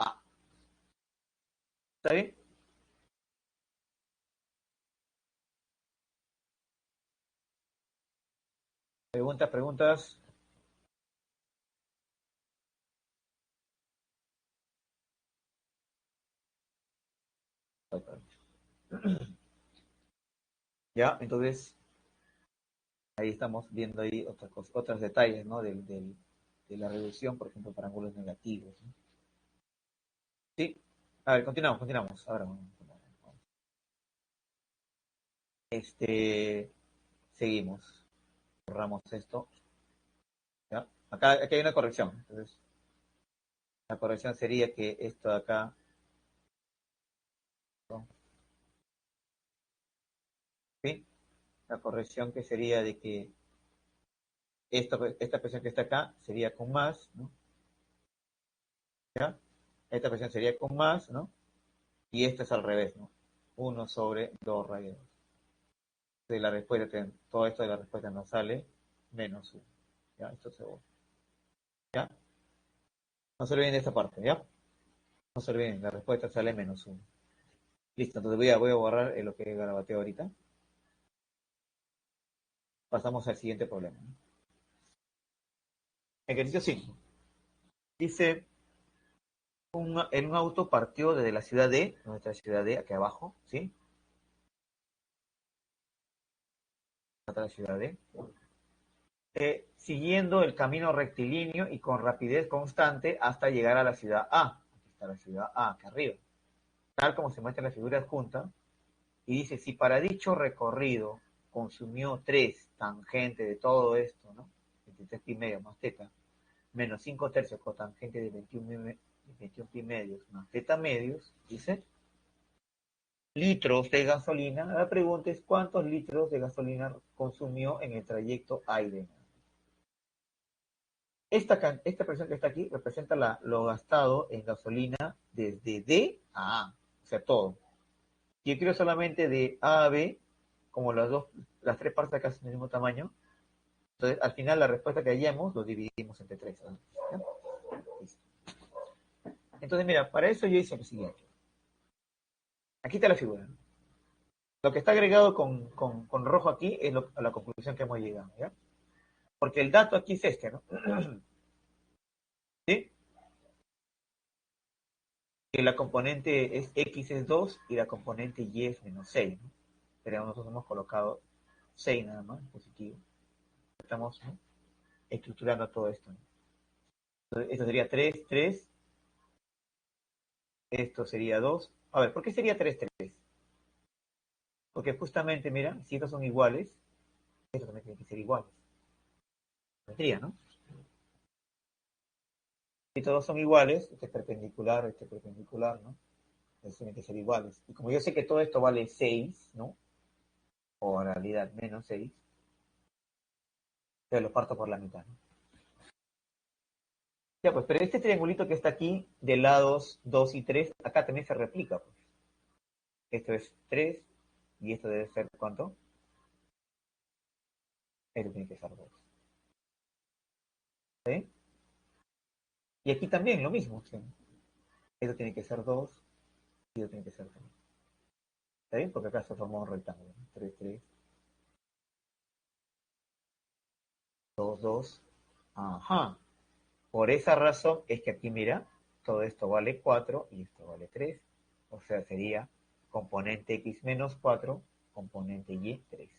A. ¿Está bien? Preguntas, preguntas. Ya, entonces ahí estamos viendo ahí otras cosas, otros detalles, ¿no? De la reducción, por ejemplo, para ángulos negativos. ¿No? Sí. A ver, continuamos. Ahora vamos. Este, seguimos. Borramos esto. ¿Ya? Aquí hay una corrección. Entonces, la corrección sería que esto de acá, ¿no? ¿Sí? La corrección que sería de que esta expresión que está acá sería con más, ¿no? ¿Ya? Esta expresión sería con más, ¿no? Y esto es al revés, ¿no? 1 sobre 2 raíz de 2. De la respuesta, todo esto de la respuesta nos sale menos 1. ¿Ya? Esto se borra. ¿Ya? No se olviden de esta parte, ¿ya? No se olviden, la respuesta sale menos 1. Listo, entonces voy a borrar lo que garabateo ahorita. Pasamos al siguiente problema. ¿No? Ejercicio 5. Dice, en un auto partió desde la ciudad de, nuestra ciudad de, aquí abajo, ¿sí? Otra ciudad de, siguiendo el camino rectilíneo y con rapidez constante hasta llegar a la ciudad A. Aquí está la ciudad A, acá arriba. Tal como se muestra en la figura adjunta, y dice, si para dicho recorrido consumió 3 tangente de todo esto, ¿no? 23 pi medios más teta, menos 5 tercios cotangente de 21 pi medios más teta medios, dice, litros de gasolina. La pregunta es, ¿cuántos litros de gasolina consumió en el trayecto A y B? Esta expresión que está aquí representa lo gastado en gasolina desde D a A, o sea, todo. Yo quiero solamente de A a B, como las tres partes acá son del mismo tamaño. Entonces, al final, la respuesta que hallemos lo dividimos entre tres. ¿No? Entonces, mira, para eso yo hice lo siguiente. Aquí está la figura. ¿No? Lo que está agregado con rojo aquí es a la conclusión que hemos llegado. ¿Ya? Porque el dato aquí es este, ¿no? ¿Sí? Que la componente es X es 2 y la componente Y es menos 6. ¿No? Pero nosotros hemos colocado 6 nada más, positivo. estamos, ¿no?, estructurando todo esto, ¿no? Entonces, esto sería 3, 3. Esto sería 2. A ver, ¿por qué sería 3, 3? Porque justamente, mira, si estos son iguales, estos también tienen que ser iguales. Tendría, ¿no? Si todos son iguales, este es perpendicular, ¿no? Entonces tienen que ser iguales. Y como yo sé que todo esto vale 6, ¿no? O en realidad menos 6, entonces lo parto por la mitad, ¿no? Ya, pues, pero este triangulito que está aquí, de lados 2 y 3, acá también se replica, pues. Esto es 3, y esto debe ser, ¿cuánto? Esto tiene que ser 2. ¿Sí? Y aquí también lo mismo, ¿sí? Esto tiene que ser 2, y esto tiene que ser 3. ¿Está bien? Porque acá se formó un rectángulo, ¿no? 3, 3, 2, 2. Ajá. Por esa razón es que aquí, mira, todo esto vale 4 y esto vale 3. O sea, sería componente x menos 4, componente y 3.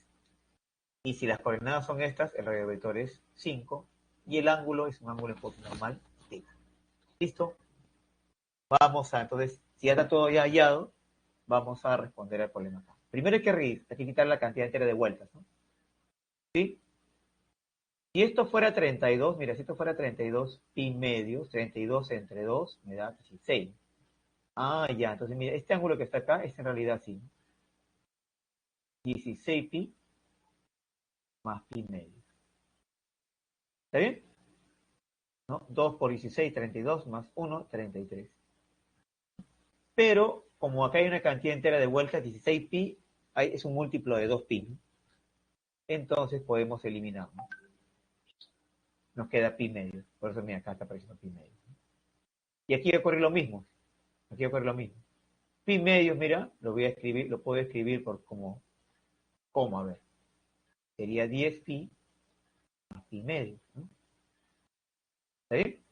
Y si las coordenadas son estas, el radio vector es 5 y el ángulo es un ángulo en foco normal θ. ¿Listo? Vamos a, entonces, si ya está todo ya hallado, vamos a responder al problema acá. Primero hay que quitar la cantidad entera de vueltas, ¿no? ¿Sí? Si esto fuera 32, mira, si esto fuera 32 pi medios, 32 entre 2 me da 16. Ah, ya, entonces mira, este ángulo que está acá es en realidad así, ¿no? 16 pi más pi medios. ¿Está bien? ¿No? 2 por 16, 32 más 1, 33. Pero, como acá hay una cantidad entera de vueltas, 16 pi es un múltiplo de 2 pi, ¿no? Entonces podemos eliminarlo. Nos queda pi medios. Por eso, mira, acá está apareciendo pi medios. Y aquí va a ocurrir lo mismo. Aquí va a ocurrir lo mismo. Pi medios, mira, lo voy a escribir, lo puedo escribir por como, a ver. Sería 10 pi más pi medios, ¿no? ¿Está bien?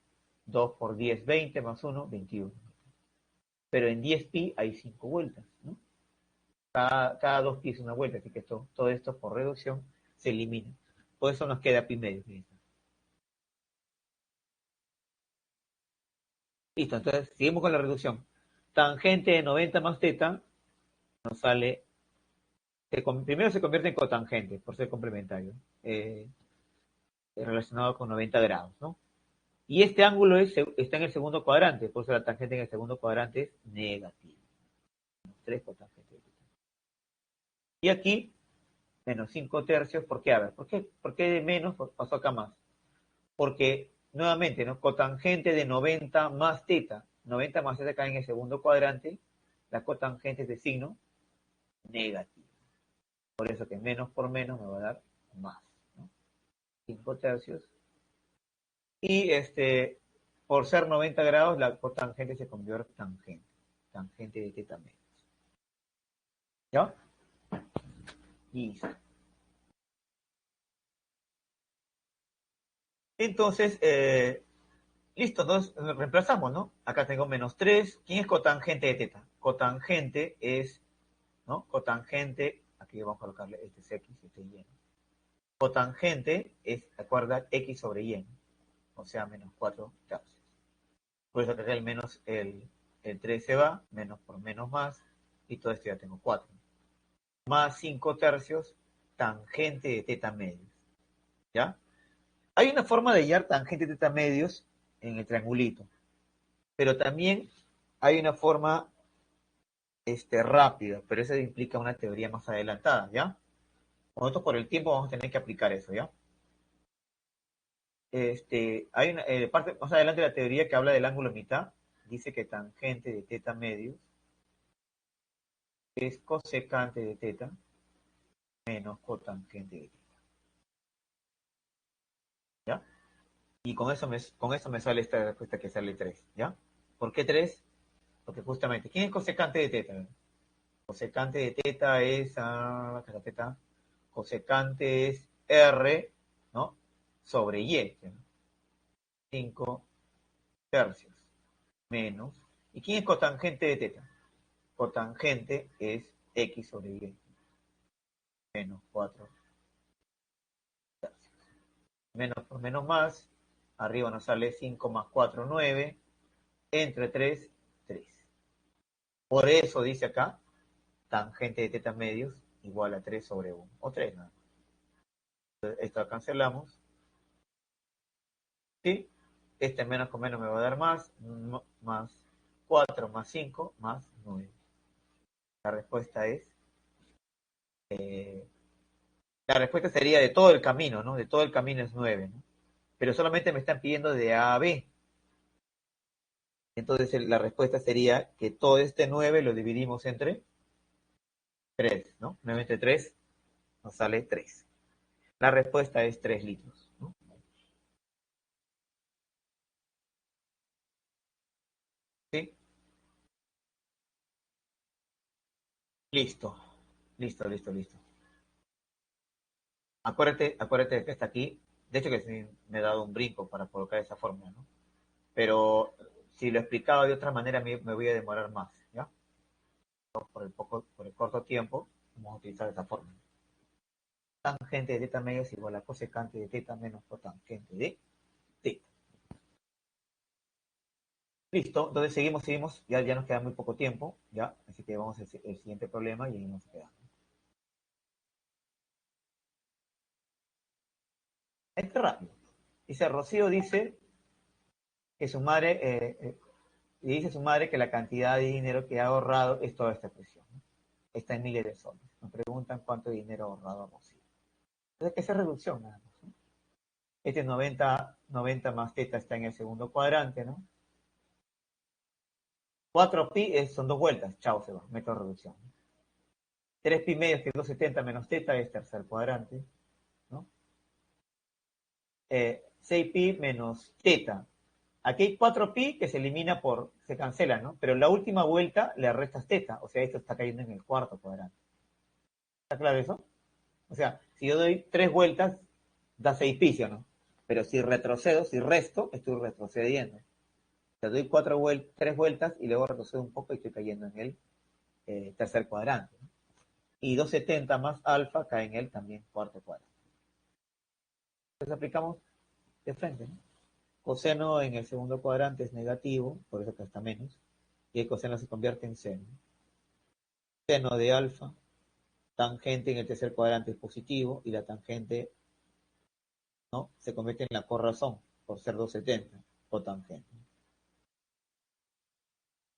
2 por 10, 20 más 1, 21. Pero en 10 pi hay 5 vueltas, ¿no? Cada 2 pi es una vuelta, así que todo esto por reducción se elimina. Por eso nos queda pi medios. Listo, entonces seguimos con la reducción. Tangente de 90 más teta nos sale, primero se convierte en cotangente por ser complementario, relacionado con 90 grados, ¿no? Y este ángulo está en el segundo cuadrante, por eso la tangente en el segundo cuadrante es negativa. 3 cotangente. Y aquí, menos 5 tercios, ¿por qué? A ver, ¿por qué de menos pasó acá más? Porque, nuevamente, ¿no? Cotangente de 90 más teta. 90 más teta cae en el segundo cuadrante, la cotangente es de signo negativo. Por eso que menos por menos me va a dar más, ¿no? 5 tercios. Y por ser 90 grados, la cotangente se convierte en tangente. Tangente de teta menos. ¿Ya? Listo. Entonces, listo, entonces reemplazamos, ¿no? Acá tengo menos 3. ¿Quién es cotangente de teta? Cotangente es, ¿no? Cotangente, aquí vamos a colocarle este es X, este es Y. Cotangente es, acuerda, X sobre Y, ¿no? O sea, menos 4 tercios. Por eso que el menos, el 3 se va, menos por menos más, y todo esto ya tengo 4. Más 5 tercios, tangente de teta medios. ¿Ya? Hay una forma de hallar tangente de teta medios en el triangulito, pero también hay una forma rápida, pero eso implica una teoría más adelantada, ¿ya? Nosotros por el tiempo vamos a tener que aplicar eso, ¿ya? Hay una parte más adelante de la teoría que habla del ángulo mitad, dice que tangente de teta medios es cosecante de teta menos cotangente de teta, ¿ya? Y con eso me sale esta respuesta que sale 3, ¿ya? ¿Por qué 3? Porque justamente, ¿quién es cosecante de teta? Cosecante de teta es, teta, cosecante es R, ¿no? Sobre Y, ¿no? 5 tercios menos. ¿Y quién es cotangente de teta? Cotangente es X sobre Y menos 4 tercios. Menos por menos más. Arriba nos sale 5 más 4, 9. Entre 3, 3. Por eso dice acá, tangente de teta medios igual a 3 sobre 1. O 3 nada más. Entonces, esto lo cancelamos. ¿Sí? Este menos con menos me va a dar más. Más 4 más 5 más 9. La respuesta es... la respuesta sería de todo el camino, ¿no? De todo el camino es 9, ¿no? Pero solamente me están pidiendo de A a B. Entonces la respuesta sería que todo este 9 lo dividimos entre 3, ¿no? 9 entre 3 nos sale 3. La respuesta es 3 litros, ¿no? ¿Sí? Listo. Listo, listo, listo. Acuérdate que está aquí. De hecho que sí, me he dado un brinco para colocar esa fórmula, ¿no? Pero si lo explicaba de otra manera me voy a demorar más, ¿ya? Por el corto tiempo, vamos a utilizar esta fórmula. Tangente de teta media es igual a cosecante de teta menos cotangente de teta. Listo, entonces seguimos, ya nos queda muy poco tiempo, ya, así que vamos al siguiente problema y ahí nos quedamos. Este rápido. Dice, Rocío dice que su madre, y dice su madre que la cantidad de dinero que ha ahorrado es toda esta presión, ¿no? Está en miles de soles. Nos preguntan cuánto dinero ha ahorrado Rocío. Entonces, ¿qué es reducción? Nada más, ¿no? Este 90 más teta está en el segundo cuadrante, ¿no? 4pi son dos vueltas, chao, se va, método de reducción. 3pi medios, que es 270 menos teta, es tercer cuadrante, ¿no? 6pi menos teta. Aquí hay 4pi que se elimina se cancela, ¿no? Pero la última vuelta le restas teta, o sea, esto está cayendo en el cuarto cuadrante. ¿Está claro eso? O sea, si yo doy 3 vueltas, da 6pi, ¿sí o no? Pero si retrocedo, si resto, estoy retrocediendo. O sea, doy 3 vueltas y luego retrocedo un poco y estoy cayendo en el tercer cuadrante, ¿no? Y 270 más alfa cae en el también cuarto cuadrante. Entonces aplicamos de frente, ¿no? Coseno en el segundo cuadrante es negativo, por eso que está menos, y el coseno se convierte en seno. Seno de alfa, tangente en el tercer cuadrante es positivo, y la tangente, ¿no?, se convierte en la corrazón, por ser 270, cotangente.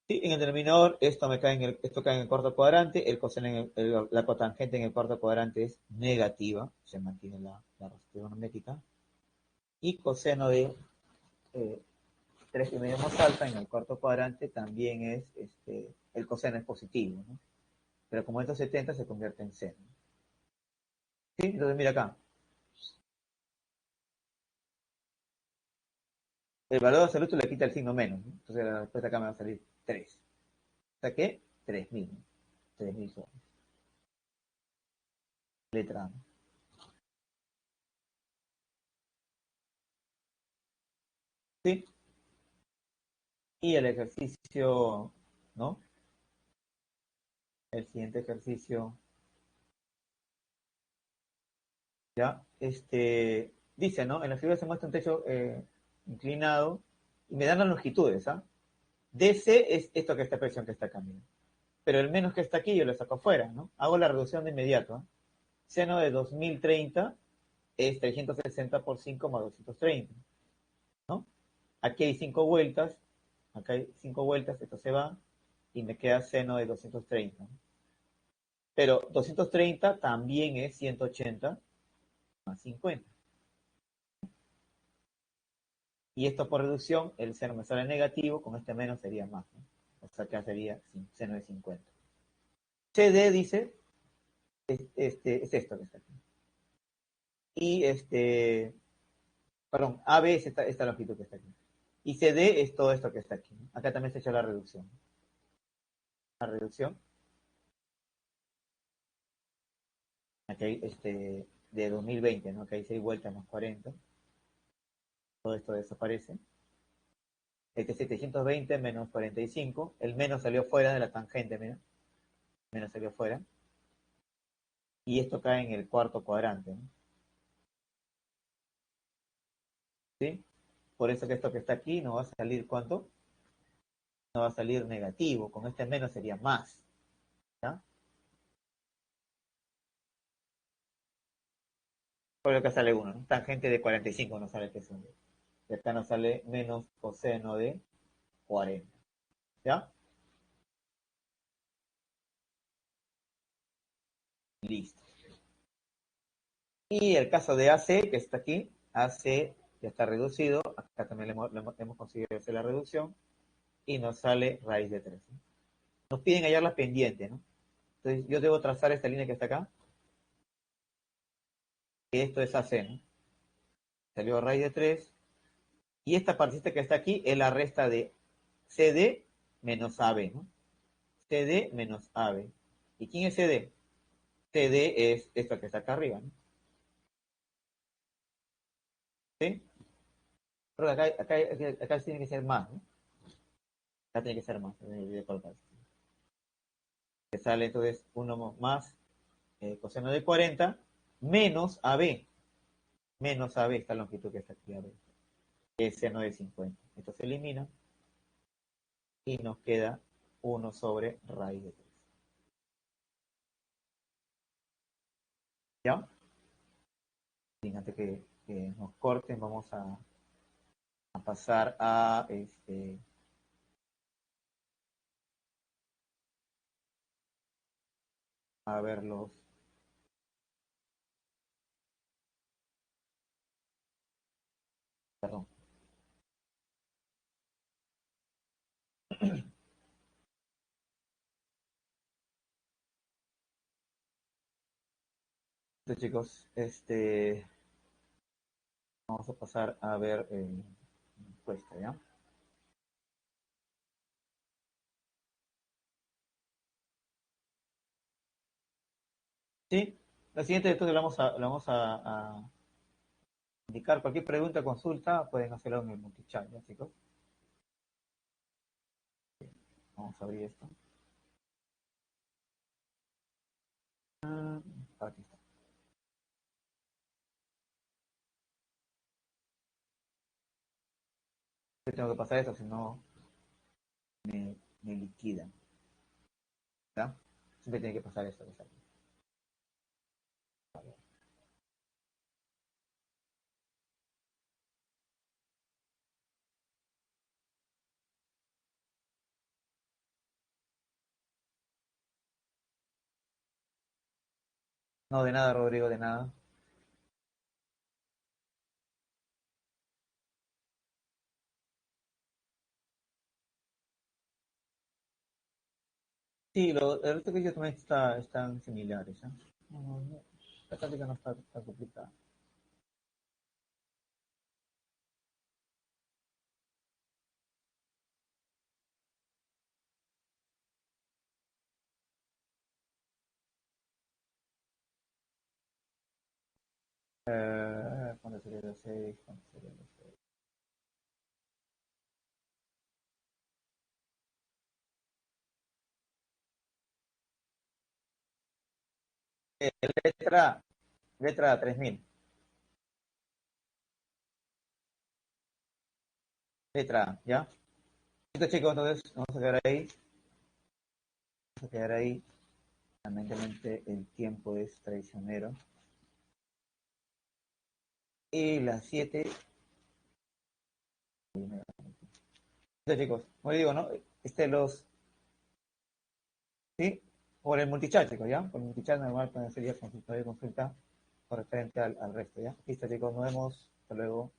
Sí, en el denominador, esto cae en el cuarto cuadrante, el coseno la cotangente en el cuarto cuadrante es negativa, se mantiene la trigonométrica, y coseno de 3 pi medio más alfa en el cuarto cuadrante también es, el coseno es positivo, ¿no? Pero como estos 70 se convierte en seno. ¿Sí? Entonces mira acá, el valor absoluto le quita el signo menos, ¿no? Entonces la respuesta acá me va a salir 3. O sea que 3.000, ¿no? 3.000 soles. Letra A. ¿Sí? Y el ejercicio, ¿no? El siguiente ejercicio, ya, dice, ¿no? En la figura se muestra un techo inclinado y me dan las longitudes, ¿ah? DC es esto que esta presión que está acá, mira. Pero el menos que está aquí yo lo saco afuera, ¿no? Hago la reducción de inmediato, ¿eh? Seno de 2030 es 360 por 5 más 230, ¿no? Aquí hay 5 vueltas, acá hay 5 vueltas, esto se va, y me queda seno de 230, ¿no? Pero 230 también es 180 más 50. Y esto por reducción, el seno me sale negativo, con este menos sería más, ¿no? O sea que sería seno de 50. CD dice, es esto que está aquí. Y perdón, AB es esta longitud que está aquí. Y CD es todo esto que está aquí, ¿no? Acá también se ha hecho la reducción. La reducción. Aquí hay de 2020, ¿no? Aquí hay 6 vueltas más 40. Todo esto desaparece. 720 menos 45. El menos salió fuera de la tangente, mira. Menos salió fuera. Y esto cae en el cuarto cuadrante, ¿no? ¿sí? Por eso que esto que está aquí no va a salir, ¿cuánto? No va a salir negativo, con este menos sería más, ¿ya? Por lo que sale 1, ¿no? Tangente de 45 no sale que es 1. Y acá nos sale menos coseno de 40, ¿ya? Listo. Y el caso de AC, que está aquí, AC ya está reducido, acá también hemos conseguido hacer la reducción, y nos sale raíz de 3, ¿no? Nos piden hallar la pendiente, ¿no? Entonces yo debo trazar esta línea que está acá, que esto es AC, ¿no? Salió raíz de 3, y esta partecita que está aquí es la resta de CD menos AB, ¿no? CD menos AB. ¿Y quién es CD? CD es esto que está acá arriba, ¿no? ¿Sí? Pero acá tiene que ser más, ¿no? Acá tiene que ser más, de colocar. Que sale entonces 1 más coseno de 40 menos AB. Menos AB, esta longitud que está aquí, AB. Que es seno de 50. Esto se elimina y nos queda 1 sobre raíz de 3. ¿Ya? Bien, antes que nos corten, vamos a pasar a ver los. Perdón. Entonces, chicos, vamos a pasar a ver encuesta, ¿ya? Sí, la siguiente entonces la vamos a indicar. Cualquier pregunta, consulta, pueden hacerlo en el multichat, ¿ya, chicos? Vamos a abrir esto. Aquí está. Yo tengo que pasar esto, si no me liquidan, ¿ya? Siempre tiene que pasar esto. No, de nada, Rodrigo, de nada. Sí, el resto que yo también están similares, ¿eh? La táctica no está tan complicada. ¿Cuándo sería los 6? ¿Cuándo sería los 6? Letra, letra 3000. Letra A, ¿ya? Listo, chicos, entonces vamos a quedar ahí. Vamos a quedar ahí. Lamentablemente el tiempo es traicionero. Y las 7. Listo, chicos. Como digo, ¿no? Los. ¿Sí? Por el multichat, chicos, ¿ya? Por el multichat normal sería consulta con referente al resto, ¿ya? Listo, chicos, nos vemos. Hasta luego.